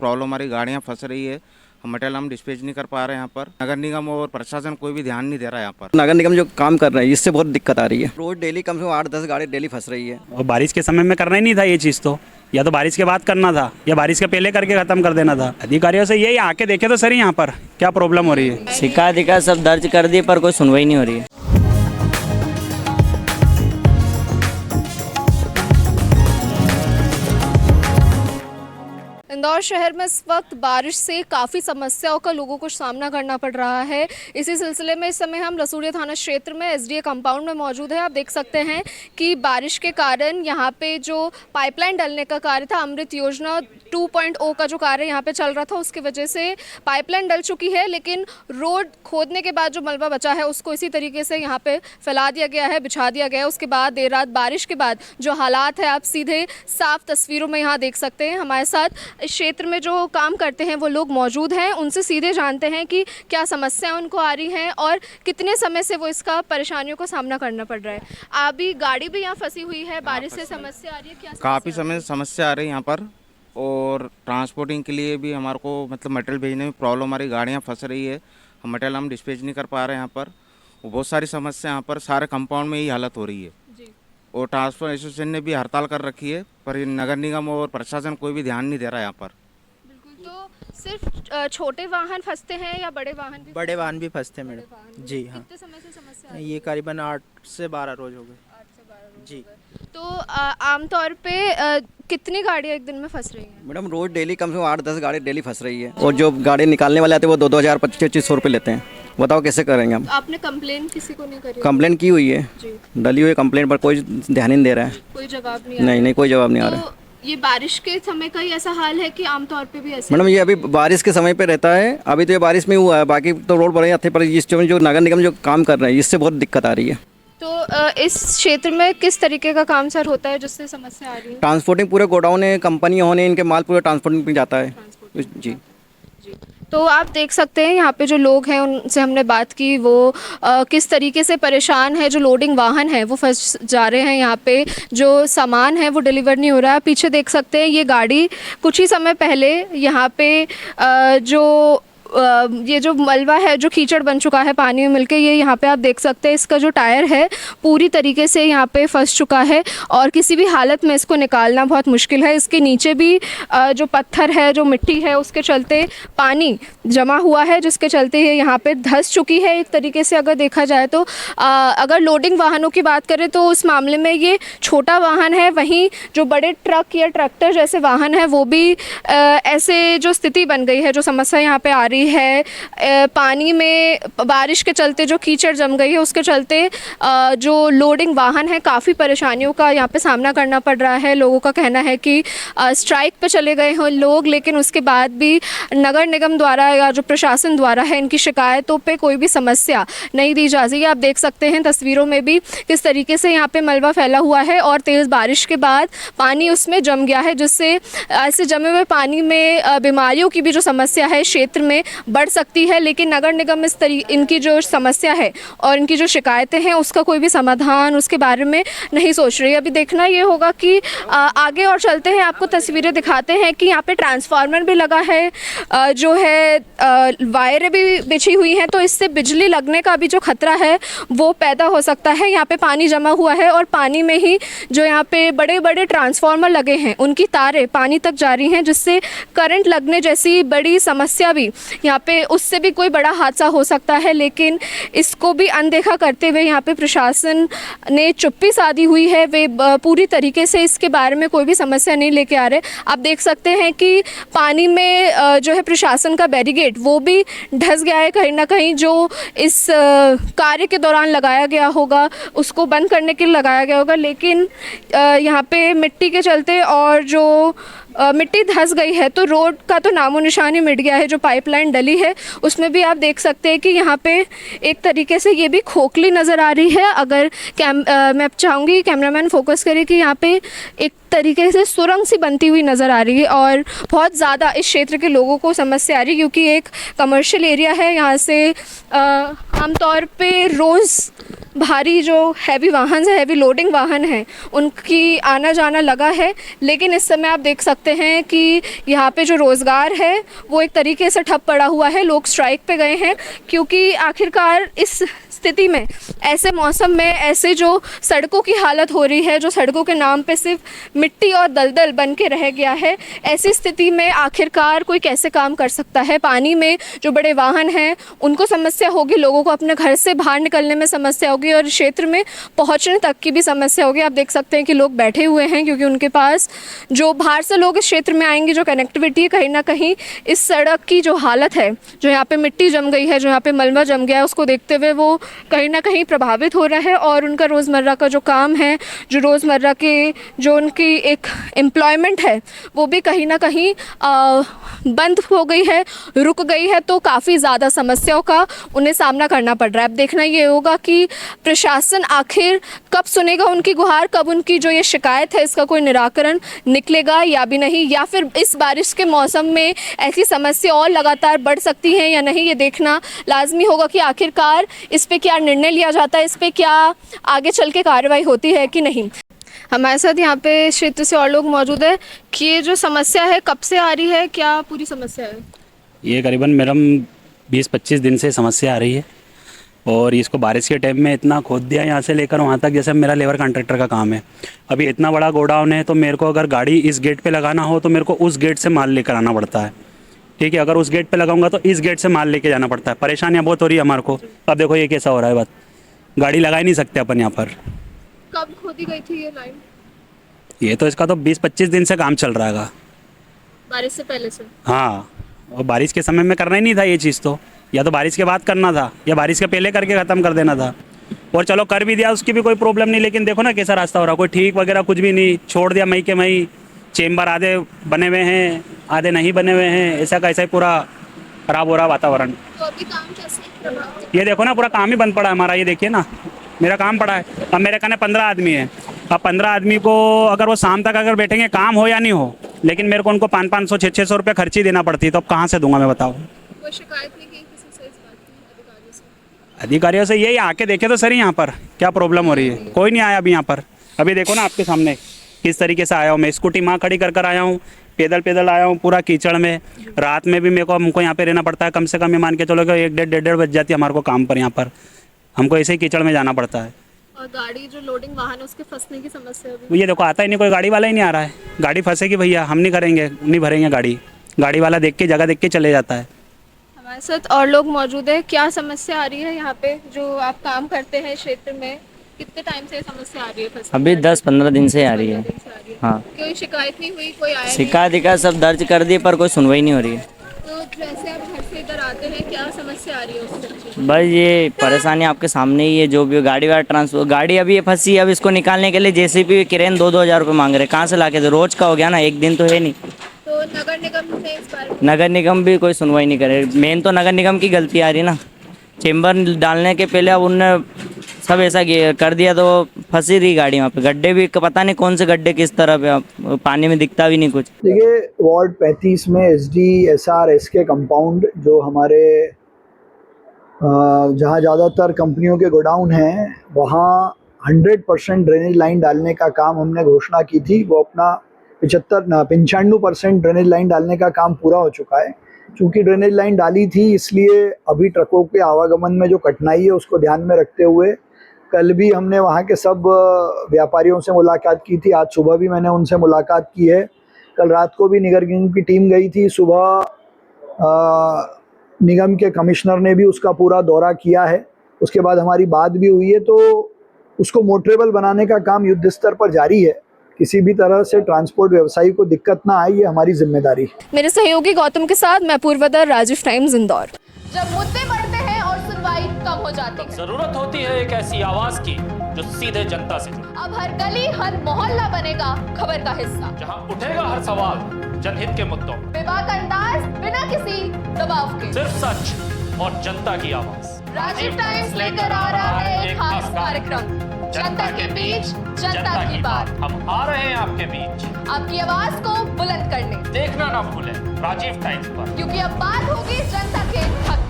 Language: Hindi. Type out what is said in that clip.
प्रॉब्लम, हमारी गाड़ियाँ फंस रही है, हम मटेरियल हम डिस्पैच नहीं कर पा रहे हैं। यहाँ पर नगर निगम और प्रशासन कोई भी ध्यान नहीं दे रहा है। यहाँ पर नगर निगम जो काम कर रहा है इससे बहुत दिक्कत आ रही है। रोज डेली कम से कम 8-10 गाड़ी डेली फंस रही है। और बारिश के समय में करना ही नहीं था ये चीज़, तो या तो बारिश के बाद करना था या बारिश के पहले करके ख़त्म कर देना था। अधिकारियों से यही आके देखे तो सर यहाँ पर क्या प्रॉब्लम हो रही है। शिकायत सब दर्ज कर दी पर कोई सुनवाई नहीं हो रही है। इंदौर शहर में इस वक्त बारिश से काफ़ी समस्याओं का लोगों को सामना करना पड़ रहा है। इसी सिलसिले में इस समय हम रसूलिया थाना क्षेत्र में एसडीए कंपाउंड में मौजूद है। आप देख सकते हैं कि बारिश के कारण यहाँ पे जो पाइपलाइन डलने का कार्य था, अमृत योजना 2.0 का जो कार्य यहाँ पे चल रहा था, उसकी वजह से पाइपलाइन डल चुकी है, लेकिन रोड खोदने के बाद जो मलबा बचा है उसको इसी तरीके से यहाँ पे फैला दिया गया है, बिछा दिया गया है। उसके बाद देर रात बारिश के बाद जो हालात है आप सीधे साफ तस्वीरों में यहाँ देख सकते हैं। हमारे साथ इस क्षेत्र में जो काम करते हैं वो लोग मौजूद हैं, उनसे सीधे जानते हैं कि क्या समस्या उनको आ रही हैं और कितने समय से वो इसका परेशानियों का सामना करना पड़ रहा है। अभी गाड़ी भी यहाँ फंसी हुई है, बारिश से समस्या आ रही है, क्या काफ़ी समय से समस्या आ रही है यहाँ पर। और ट्रांसपोर्टिंग के लिए भी हमारे को मतलब मटेरियल भेजने में प्रॉब्लम, हमारी गाड़ियाँ फंस रही है, हम मटेरियल हम डिस्पैच नहीं कर पा रहे हैं। यहाँ पर बहुत सारी समस्या, यहाँ पर सारे कंपाउंड में यही हालत हो रही है। और ट्रांसपोर्ट एसोसिएशन ने भी हड़ताल कर रखी है, पर नगर निगम और प्रशासन कोई भी ध्यान नहीं दे रहा है यहाँ पर। बिल्कुल, तो सिर्फ छोटे वाहन फंसते हैं या बड़े वाहन भी? बड़े वाहन भी फंसते हैं मैडम जी। हाँ, कितने समय से समस्या है? ये करीबन 8 से 12 रोज हो गए। 8 से 12 रोज जी। हो गए। तो आमतौर पे कितनी गाड़ियाँ एक दिन में फंस रही हैं? मैडम रोज डेली कम से कम 8-10 गाड़ी डेली फंस रही है। और जो गाड़ी निकालने वाले आते हैं वो 2-2 हज़ार 2500 रुपये लेते हैं। बताओ कैसे करेंगे हम? आपने कंप्लेन किसी को नहीं करी? कंप्लेन की हुई है, डली हुई कंप्लेन पर कोई ध्यान नहीं दे रहा है। कोई जवाब नहीं आ रहा? नहीं, कोई जवाब नहीं आ रहा है। तो ये बारिश के समय का ही ऐसा हाल है कि आमतौर पे भी ऐसा? मैडम ये अभी बारिश के समय पे रहता है, अभी तो ये बारिश में हुआ है, बाकी तो रोड बड़े आते पर इस जो नगर निगम जो काम कर रहा है इससे बहुत दिक्कत आ रही है। तो इस क्षेत्र में किस तरीके का काम सर होता है जिससे समस्या आ रही है? ट्रांसपोर्टिंग पूरे गोडाउन है, कंपनी होने इनके माल पूरे ट्रांसपोर्टिंग में जाता है जी। तो आप देख सकते हैं यहाँ पे जो लोग हैं उनसे हमने बात की, वो किस तरीके से परेशान है। जो लोडिंग वाहन है वो फंस जा रहे हैं, यहाँ पे जो सामान है वो डिलीवर नहीं हो रहा है। पीछे देख सकते हैं ये गाड़ी कुछ ही समय पहले यहाँ पे ये जो मलबा है जो कीचड़ बन चुका है पानी में मिलके, ये यहाँ पे आप देख सकते हैं इसका जो टायर है पूरी तरीके से यहाँ पे फंस चुका है और किसी भी हालत में इसको निकालना बहुत मुश्किल है। इसके नीचे भी जो पत्थर है, जो मिट्टी है, उसके चलते पानी जमा हुआ है, जिसके चलते ये यहाँ पे धंस चुकी है एक तरीके से अगर देखा जाए तो। अगर लोडिंग वाहनों की बात करें तो उस मामले में ये छोटा वाहन है, वहीं जो बड़े ट्रक या ट्रैक्टर जैसे वाहन है वो भी ऐसे जो स्थिति बन गई है, जो समस्या यहाँ पे आ रही है, पानी में बारिश के चलते जो कीचड़ जम गई है उसके चलते जो लोडिंग वाहन है काफ़ी परेशानियों का यहाँ पे सामना करना पड़ रहा है। लोगों का कहना है कि स्ट्राइक पे चले गए हैं लोग, लेकिन उसके बाद भी नगर निगम द्वारा या जो प्रशासन द्वारा है इनकी शिकायतों पे कोई भी समस्या नहीं दी जा रही है। आप देख सकते हैं तस्वीरों में भी किस तरीके से यहाँ पे मलबा फैला हुआ है और तेज़ बारिश के बाद पानी उसमें जम गया है, जिससे ऐसे जमे हुए पानी में बीमारियों की भी जो समस्या है क्षेत्र में बढ़ सकती है। लेकिन नगर निगम इनकी जो समस्या है और इनकी जो शिकायतें हैं उसका कोई भी समाधान उसके बारे में नहीं सोच रही है। अभी देखना ये होगा कि आगे और चलते हैं, आपको तस्वीरें दिखाते हैं कि यहाँ पे ट्रांसफार्मर भी लगा है, जो है वायरें भी बिछी हुई हैं, तो इससे बिजली लगने का भी जो खतरा है वो पैदा हो सकता है। यहाँ पे पानी जमा हुआ है और पानी में ही जो यहाँ पे बड़े बड़े ट्रांसफार्मर लगे हैं उनकी तारें पानी तक जा रही हैं, जिससे करंट लगने जैसी बड़ी समस्या भी यहाँ पे, उससे भी कोई बड़ा हादसा हो सकता है। लेकिन इसको भी अनदेखा करते हुए यहाँ पे प्रशासन ने चुप्पी साधी हुई है, वे पूरी तरीके से इसके बारे में कोई भी समस्या नहीं लेके आ रहे। आप देख सकते हैं कि पानी में जो है प्रशासन का बैरिकेड वो भी धंस गया है कहीं ना कहीं, जो इस कार्य के दौरान लगाया गया होगा उसको बंद करने के लिए लगाया गया होगा, लेकिन यहाँ पे मिट्टी के चलते और जो मिट्टी धंस गई है तो रोड का तो नामो निशान ही मिट गया है। जो पाइपलाइन डली है उसमें भी आप देख सकते हैं कि यहाँ पे एक तरीके से ये भी खोखली नज़र आ रही है। अगर मैं चाहूँगी कैमरामैन फोकस करे कि यहाँ पे एक तरीके से सुरंग सी बनती हुई नज़र आ रही है और बहुत ज़्यादा इस क्षेत्र के लोगों को समस्या आ रही है, क्योंकि एक कमर्शियल एरिया है। यहाँ से आमतौर पे रोज़ भारी जो हैवी वाहन है, हैवी लोडिंग वाहन हैं, उनकी आना जाना लगा है। लेकिन इस समय आप देख सकते हैं कि यहाँ पे जो रोज़गार है वो एक तरीके से ठप पड़ा हुआ है। लोग स्ट्राइक पे गए हैं, क्योंकि आखिरकार इस स्थिति में, ऐसे मौसम में, ऐसे जो सड़कों की हालत हो रही है, जो सड़कों के नाम पे सिर्फ मिट्टी और दलदल बन के रह गया है, ऐसी स्थिति में आखिरकार कोई कैसे काम कर सकता है। पानी में जो बड़े वाहन हैं उनको समस्या होगी, लोगों को अपने घर से बाहर निकलने में समस्या होगी और क्षेत्र में पहुंचने तक की भी समस्या होगी। आप देख सकते हैं कि लोग बैठे हुए हैं, क्योंकि उनके पास जो बाहर से लोग इस क्षेत्र में आएंगे, जो कनेक्टिविटी है, कहीं ना कहीं इस सड़क की जो हालत है, जो यहाँ पे मिट्टी जम गई है, जो यहाँ पे मलबा जम गया है, उसको देखते हुए वो कहीं ना कहीं प्रभावित हो रहा है और उनका रोज़मर्रा का जो काम है, जो रोज़मर्रा के जो उनकी एक एम्प्लॉयमेंट है, वो भी कहीं ना कहीं बंद हो गई है, रुक गई है। तो काफ़ी ज़्यादा समस्याओं का उन्हें सामना करना पड़ रहा है। अब देखना ये होगा कि प्रशासन आखिर कब सुनेगा उनकी गुहार, कब उनकी जो ये शिकायत है इसका कोई निराकरण निकलेगा या भी नहीं, या फिर इस बारिश के मौसम में ऐसी समस्या और लगातार बढ़ सकती हैं या नहीं, ये देखना लाजमी होगा कि आखिरकार इस पे क्या निर्णय लिया जाता है, इस पे क्या आगे चल के कार्रवाई होती है कि नहीं। हमारे साथ यहाँ पे क्षेत्र से और लोग मौजूद है कि ये जो समस्या है कब से आ रही है, क्या पूरी समस्या है? ये करीबन मैडम 20-25 दिन से समस्या आ रही है और इसको बारिश के टाइम में इतना खोद दिया यहाँ से लेकर वहाँ तक, जैसे मेरा लेबर कॉन्ट्रैक्टर का काम है। अभी इतना बड़ा गोडाउन है तो मेरे को अगर गाड़ी इस गेट पे लगाना हो तो मेरे को उस गेट से माल लेकर आना पड़ता है। ठीक है, अगर उस गेट पे लगाऊंगा तो इस गेट से माल लेके जाना पड़ता है। परेशानियाँ बहुत हो रही है हमारे को। अब देखो ये कैसा हो रहा है, बात गाड़ी लगा ही नहीं सकते अपन यहाँ पर। कब खोदी गई थी ये लाइन? ये तो इसका तो 20-25 दिन से काम चल रहा है, बारिश से पहले से? हाँ, और बारिश के समय में करना ही नहीं था ये चीज़ तो, या तो बारिश के बाद करना था या बारिश के पहले करके ख़त्म कर देना था। और चलो कर भी दिया, उसकी भी कोई प्रॉब्लम नहीं, लेकिन देखो ना कैसा रास्ता हो रहा, कोई ठीक वगैरह कुछ भी नहीं, छोड़ दिया मई के मई। चेम्बर आधे बने हुए हैं, आधे नहीं बने हुए हैं, ऐसा कैसा ही पूरा खराब हो रहा वातावरण। तो अभी काम कैसे? ये देखो ना पूरा काम ही बंद पड़ा है हमारा, ये देखिए ना मेरा काम पड़ा है। अब मेरे कहने 15 आदमी है, अब 15 आदमी को अगर वो शाम तक अगर बैठेंगे, काम हो या नहीं हो, लेकिन मेरे को उनको 500-500 600 रुपये खर्ची देना पड़ती है, तो अब कहाँ से दूंगा मैं, बताओ। कोई शिकायत नहीं की किसी से इस बात की अधिकारियों से? अधिकारियों से यही आके देखे तो सही यहाँ पर क्या प्रॉब्लम हो रही है। कोई नहीं आया अभी यहाँ पर। अभी देखो ना आपके सामने किस तरीके से आया हूँ मैं, स्कूटी माँ खड़ी कर आया हूँ, पैदल आया हूँ पूरा कीचड़ में। रात में भी हमको यहाँ पे रहना पड़ता है, कम से कम ये मान के चलो कि 1-1.5 बज जाती है हमारे को काम पर। यहाँ पर हमको ऐसे ही कीचड़ में जाना पड़ता है। और गाड़ी जो लोडिंग वाहन है उसके फंसने की समस्या भी? ये देखो आता ही नहीं, कोई गाड़ी वाला ही नहीं आ रहा है। गाड़ी फंसेगी भैया, हम नहीं करेंगे, नहीं भरेंगे गाड़ी वाला देख के जगह देख के चले जाता है। हमारे साथ और लोग मौजूद है। क्या समस्या आ रही है यहाँ पे जो आप काम करते हैं क्षेत्र में, कितने टाइम से समस्या आ रही है? अभी 10-15 दिन से आ रही है। हाँ, कोई शिकायत नहीं हुई, कोई आया शिकायत सब दर्ज कर दी पर कोई सुनवाई नहीं हो रही है। तो जैसे आप घर से इधर आते हैं, क्या समस्या आ रही है उससे? बस ये परेशानी आपके सामने ही है, जो भी गाड़ी वाला ट्रांसपोर्ट, गाड़ी अभी ये फंसी है, अब इसको निकालने के लिए जेसीबी क्रेन 2-2 हज़ार रुपये मांग रहे हैं। कहाँ से ला के दे, रोज का हो गया ना, एक दिन तो है नहीं। तो नगर निगम से इस बारे में? नगर निगम भी कोई सुनवाई नहीं करे। मेन तो नगर निगम की गलती आ रही ना, चेम्बर डालने के पहले अब उनने सब ऐसा कर दिया तो फंसी रही गाड़ी वहाँ पे। गड्ढे भी पता नहीं कौन से गड्ढे किस तरह पे, पानी में दिखता भी नहीं कुछ। देखिए, वार्ड 35 में SDSR के कंपाउंड जो हमारे जहाँ ज़्यादातर कंपनियों के गोडाउन हैं, वहाँ 100% ड्रेनेज लाइन डालने का काम हमने घोषणा की थी। वो अपना 95% ड्रेनेज लाइन डालने का काम पूरा हो चुका है। चूँकि ड्रेनेज लाइन डाली थी, इसलिए अभी ट्रकों के आवागमन में जो कठिनाई है उसको ध्यान में रखते हुए कल भी हमने वहाँ के सब व्यापारियों से मुलाकात की थी। आज सुबह भी मैंने उनसे मुलाकात की है। कल रात को भी निगम की टीम गई थी। सुबह निगम के कमिश्नर ने भी उसका पूरा दौरा किया है। उसके बाद हमारी बात भी हुई है, तो उसको मोटरेबल बनाने का काम युद्ध स्तर पर जारी है। किसी भी तरह से ट्रांसपोर्ट व्यवसायी को दिक्कत ना आए, ये हमारी जिम्मेदारी है। मेरे सहयोगी गौतम के साथ मैं पूर्वदर, राजीव टाइम्स, इंदौर। जब मुद्दे बढ़ते हैं और सुनवाई कम हो जाती है, जरूरत होती है एक ऐसी आवाज की जो सीधे जनता से जुड़े। अब हर गली हर मोहल्ला बनेगा खबर का हिस्सा, जहां उठेगा हर सवाल जनहित के मुद्दों, बेबाक अंदाज बिना किसी दबाव के, सिर्फ सच और जनता की आवाज। राजीव टाइम्स लेकर आ रहा है एक खास कार्यक्रम, जनता के बीच, जनता की बात। हम आ रहे हैं आपके बीच, आपकी आवाज को बुलंद करने, देखना ना भूलें राजीव टाइम्स पर, क्योंकि अब बात होगी जनता के हक